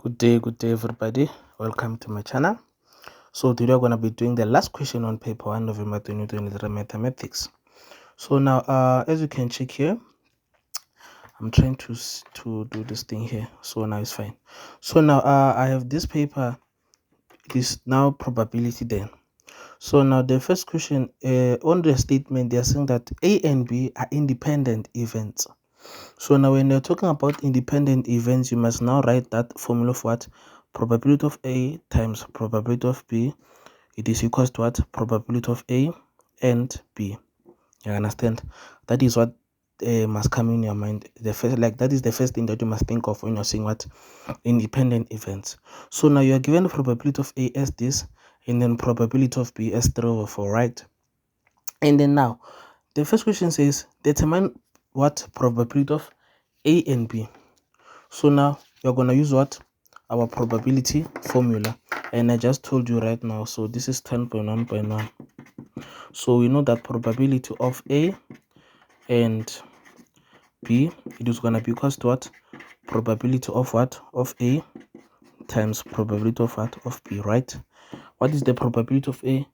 Good day, everybody. Welcome to my channel. So today we're going to be doing the last question on paper 1 November 2023 mathematics. So now, as you can check here, I'm trying to do this thing here. So now it's fine. So now, I have this paper. It is now probability then. So now the first question on the statement, they're saying that A and B are independent events. So now when you're talking about independent events, you must now write that formula for what? Probability of A times probability of B. It is equals to what? Probability of A and B. You understand? That is what must come in your mind. That is the first thing that you must think of when you're saying what? Independent events. So now you are given the probability of A as this, and then probability of B as 3/4, right? And then now, the first question says determine what probability of A and B. So now you're going to use what? Our probability formula. And I just told you right now. So this is 10.1.1. So we know that probability of A and B, it is going to be equals to what? Probability of what? Of A times probability of what? Of B, right? What is the probability of A?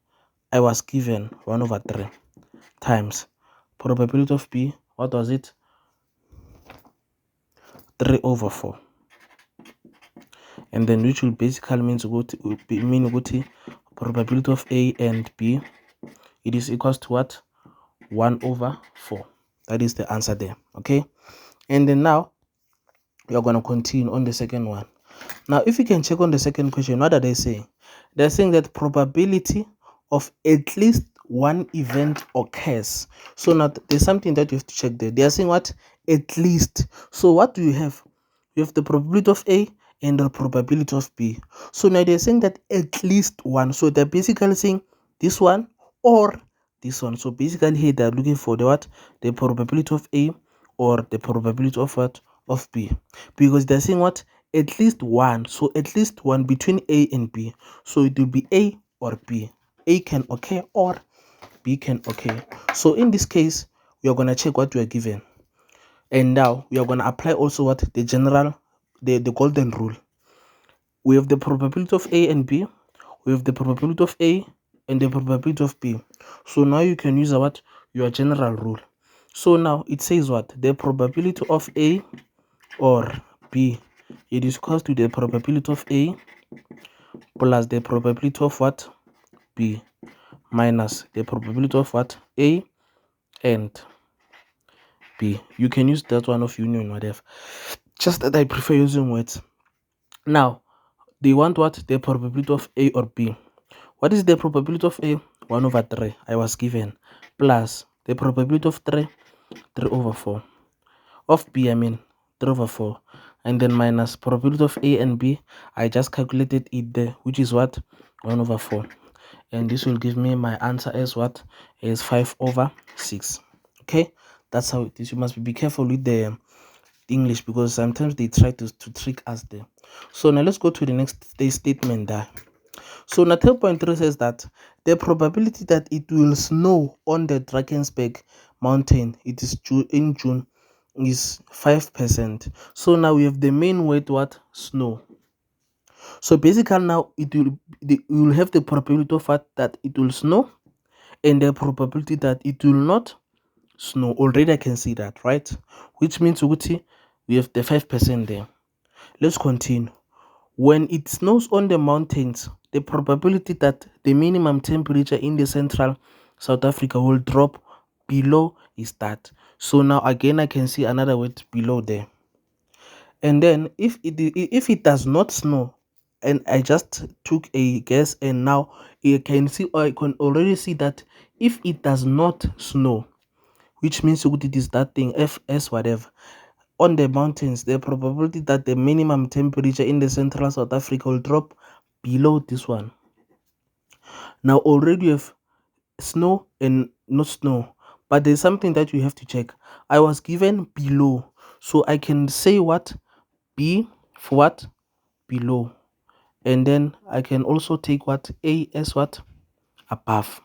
I was given 1/3 times probability of B. What was it? 3/4. And then which will basically mean probability of A and B, it is equals to what? 1/4. That is the answer there. Okay, and then now we are going to continue on the second one. Now if you can check on the second question, what are they saying? They're saying that probability of at least one event occurs. So now there's something that you have to check there. They are saying what? At least. So what do you have? You have the probability of A and the probability of B. So now they're saying that at least one. So they're basically saying this one or this one. So basically here they're looking for the what? The probability of A or the probability of what? Of B. Because they're saying what? At least one. So at least one between A and B. So it will be A or B. A can occur or B can occur. So in this case, we are going to check what we are given. And now we are going to apply also what? The general, the golden rule. We have the probability of A and B. We have the probability of A and the probability of B. So now you can use what? Your general rule. So now it says what? The probability of A or B, it is equal to the probability of A plus the probability of what? B minus the probability of what? A and B. You can use that one of union, whatever. Just that I prefer using words. Now, they want what? The probability of A or B. What is the probability of A? 1/3. I was given. Plus the probability of 3/4. Of B, 3/4. And then minus probability of A and B. I just calculated it there, which is what? 1/4. And this will give me my answer as what? Is 5/6. Okay, that's how it is. You must be careful with the English because sometimes they try to trick us there. So now let's go to the next statement there. So now 10.3 says that the probability that it will snow on the Drakensberg mountain, it is in June, is 5%. So now we have the main word, what? Snow. So basically now you will have the probability of what? That it will snow and the probability that it will not snow. Already I can see that, right? Which means we have the 5% there. Let's continue. When it snows on the mountains, the probability that the minimum temperature in the central South Africa will drop below is that. So now again I can see another word below there. And then if it does not snow, and I just took a guess, and now I can already see that if it does not snow, which means it is that thing FS whatever on the mountains, the probability that the minimum temperature in the central South Africa will drop below this one. Now already you have snow and not snow, but there's something that you have to check. I was given below, so I can say what? B for what? Below. And then I can also take what? A as what? Above.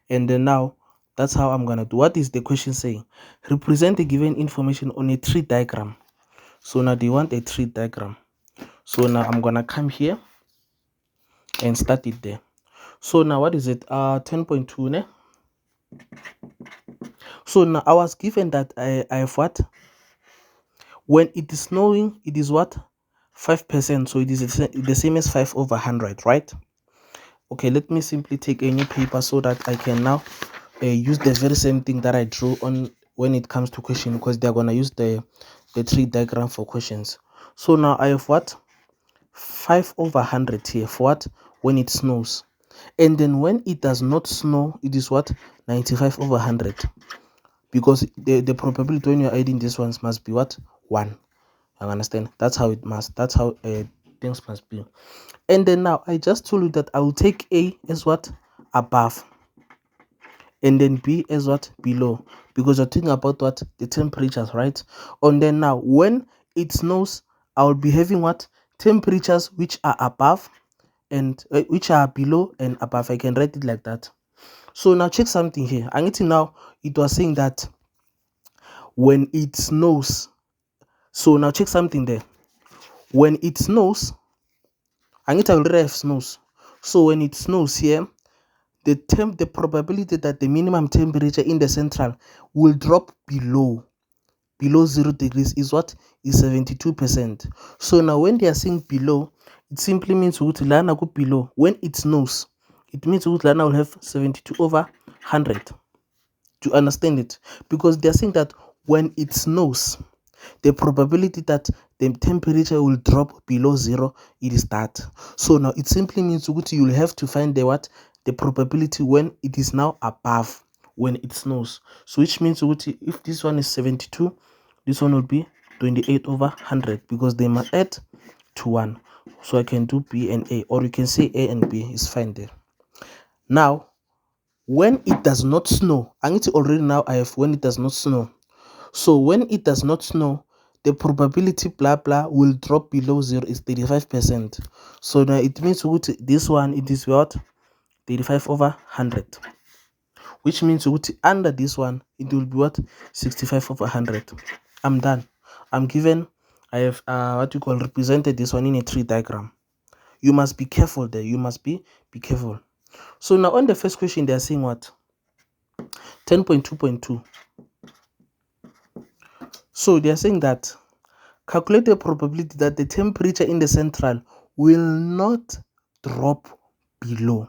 And then now that's how I'm gonna do. What is the question saying? Represent the given information on a tree diagram. So now they want a tree diagram. So now I'm gonna come here and start it there. So now what is it? 10.2 ne? So now I was given that I have what? When it is snowing, it is what? 5%. So it is the same as 5 over 100, right? Okay, let me simply take a new paper so that I can now use the very same thing that I drew on when it comes to question, because they're gonna use the tree diagram for questions. So now I have what? 5 over 100 here for what? When it snows. And then when it does not snow, it is what? 95 over 100. Because the probability when you're adding these ones must be what? 1. I understand. That's how things must be. And then now I just told you that I will take A as what? Above. And then B as what? Below. Because you're talking about what? The temperatures, right? And then now when it snows, I will be having what? Temperatures which are above and which are below and above. I can write it like that. So now check something here. I need to now, it was saying that when it snows. So now check something there. When it snows, I need to already have snows. So when it snows here, the probability that the minimum temperature in the central will drop below 0 degrees is what? Is 72%. So now when they are saying below, it simply means lana go below. When it snows, it means lana will have 72 over 100. To understand it, because they are saying that when it snows, the probability that the temperature will drop below 0, it is that. So now it simply means you will have to find the probability when it is now above when it snows. So which means if this one is 72, this one will be 28 over 100, because they must add to 1. So I can do B and A, or you can say A and B is fine there. Now when it does not snow, I need to already now I have when it does not snow. So when it does not snow, the probability blah blah will drop below 0 is 35%. So now it means this one, it is what? 35 over 100. Which means under this one, it will be what? 65 over 100. I'm done. I'm given, I have what you call represented this one in a tree diagram. You must be careful there. You must be careful. So now on the first question, they are saying what? 10.2.2. So they are saying that calculate the probability that the temperature in the central will not drop below.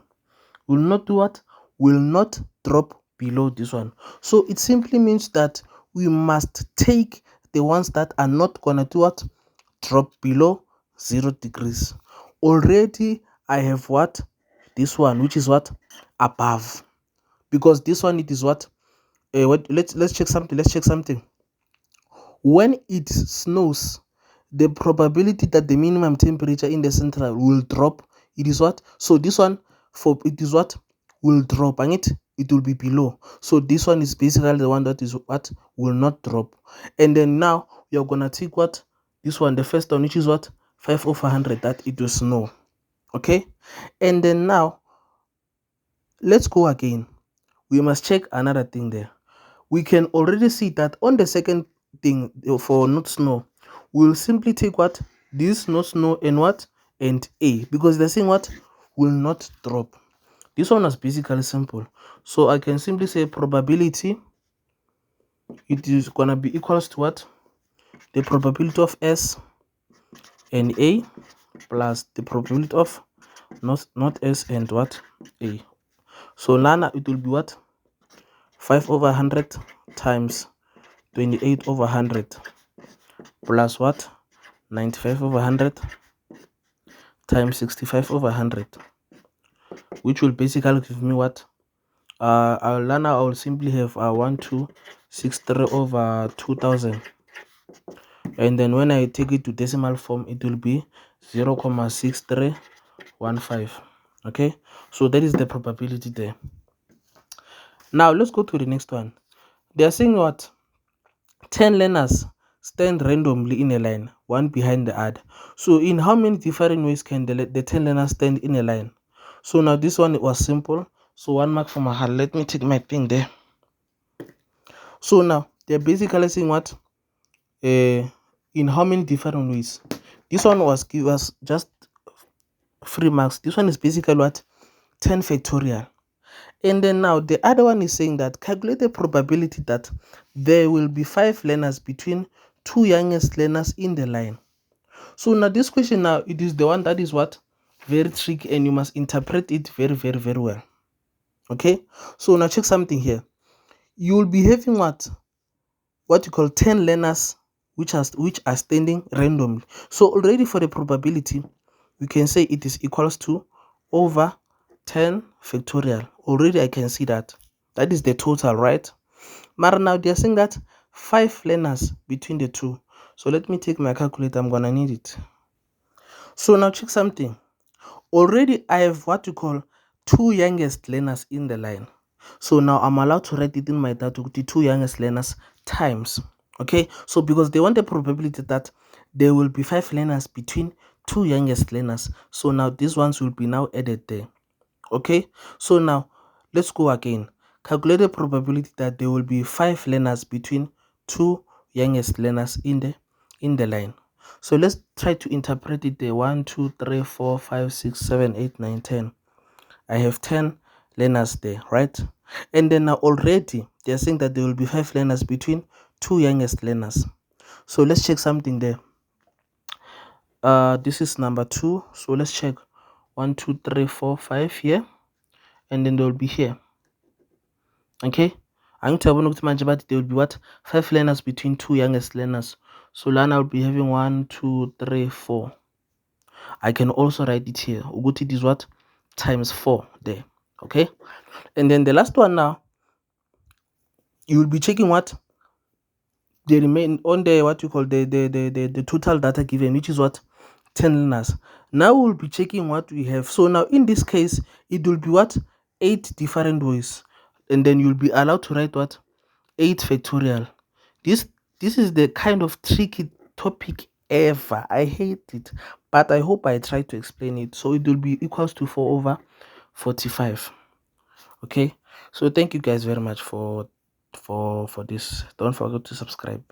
Will not do what? Will not drop below this one. So it simply means that we must take the ones that are not gonna do what? Drop below 0 degrees. Already I have what? This one, which is what? Above. Because this one, it is what? Let's check something. Let's check something. When it snows, the probability that the minimum temperature in the central will drop, it is what? So this one, for it is what? Will drop, and it will be below. So this one is basically the one that is what? Will not drop. And then now we are gonna take what? This one, the first one, which is what? 5 over 100, that it will snow. Okay. And then now let's go again. We must check another thing there. We can already see that on the second thing for not snow, we'll simply take what? This not snow and what? And A, because they're saying what? Will not drop. This one is basically simple. So I can simply say probability, it is gonna be equals to what? The probability of S and A plus the probability of not S and what? A. So Lana, it will be what? 5 over 100 times 28 over 100 plus what? 95 over 100 times 65 over 100, which will basically give me what? I will simply have 1263 over 2000, and then when I take it to decimal form, it will be 0.6315. Okay, so that is the probability there. Now let's go to the next one. They are saying what? 10 learners stand randomly in a line, one behind the other. So in how many different ways can the 10 learners stand in a line? So now this one, it was simple. So 1 mark for my heart. Let me take my thing there. So now they're basically saying what? in how many different ways? This one was give us just 3 marks. This one is basically what? 10 factorial. And then now the other one is saying that calculate the probability that there will be 5 learners between 2 youngest learners in the line. So now this question now, it is the one that is what? Very tricky, and you must interpret it very, very, very well. Okay, so now check something here. You will be having what you call 10 learners which are standing randomly. So already for the probability, we can say it is equals to over 10 factorial. Already I can see that. That is the total, right? But now they are saying that 5 learners between the two. So let me take my calculator. I'm gonna need it. So now check something. Already I have what you call 2 youngest learners in the line. So now I'm allowed to write it in my data, the 2 youngest learners times. Okay, so because they want the probability that there will be 5 learners between 2 youngest learners. So now these ones will be now added there. Okay, so now let's go again. Calculate the probability that there will be 5 learners between 2 youngest learners in the line. So let's try to interpret it there. 1, 2, 3, 4, 5, 6, 7, 8, 9, 10. I have 10 learners there, right? And then now already they're saying that there will be 5 learners between 2 youngest learners. So let's check something there. This is number 2. So let's check 1, 2, 3, 4, 5 here, and then they will be here. Okay, I'm going to mention about there will be what? 5 learners between 2 youngest learners. So Lana will be having 1, 2, 3, 4. I can also write it here. Uguti is what? Times 4 there. Okay, and then the last one now, you will be checking what? The remain on the what you call the total data given, which is what? 10 learners. Now we'll be checking what we have. So now in this case, it will be what? 8 different ways. And then you'll be allowed to write what? 8 factorial. This is the kind of tricky topic ever. I hate it, but I hope I try to explain it. So it will be equals to 4 over 45. Okay, so thank you guys very much for this. Don't forget to subscribe.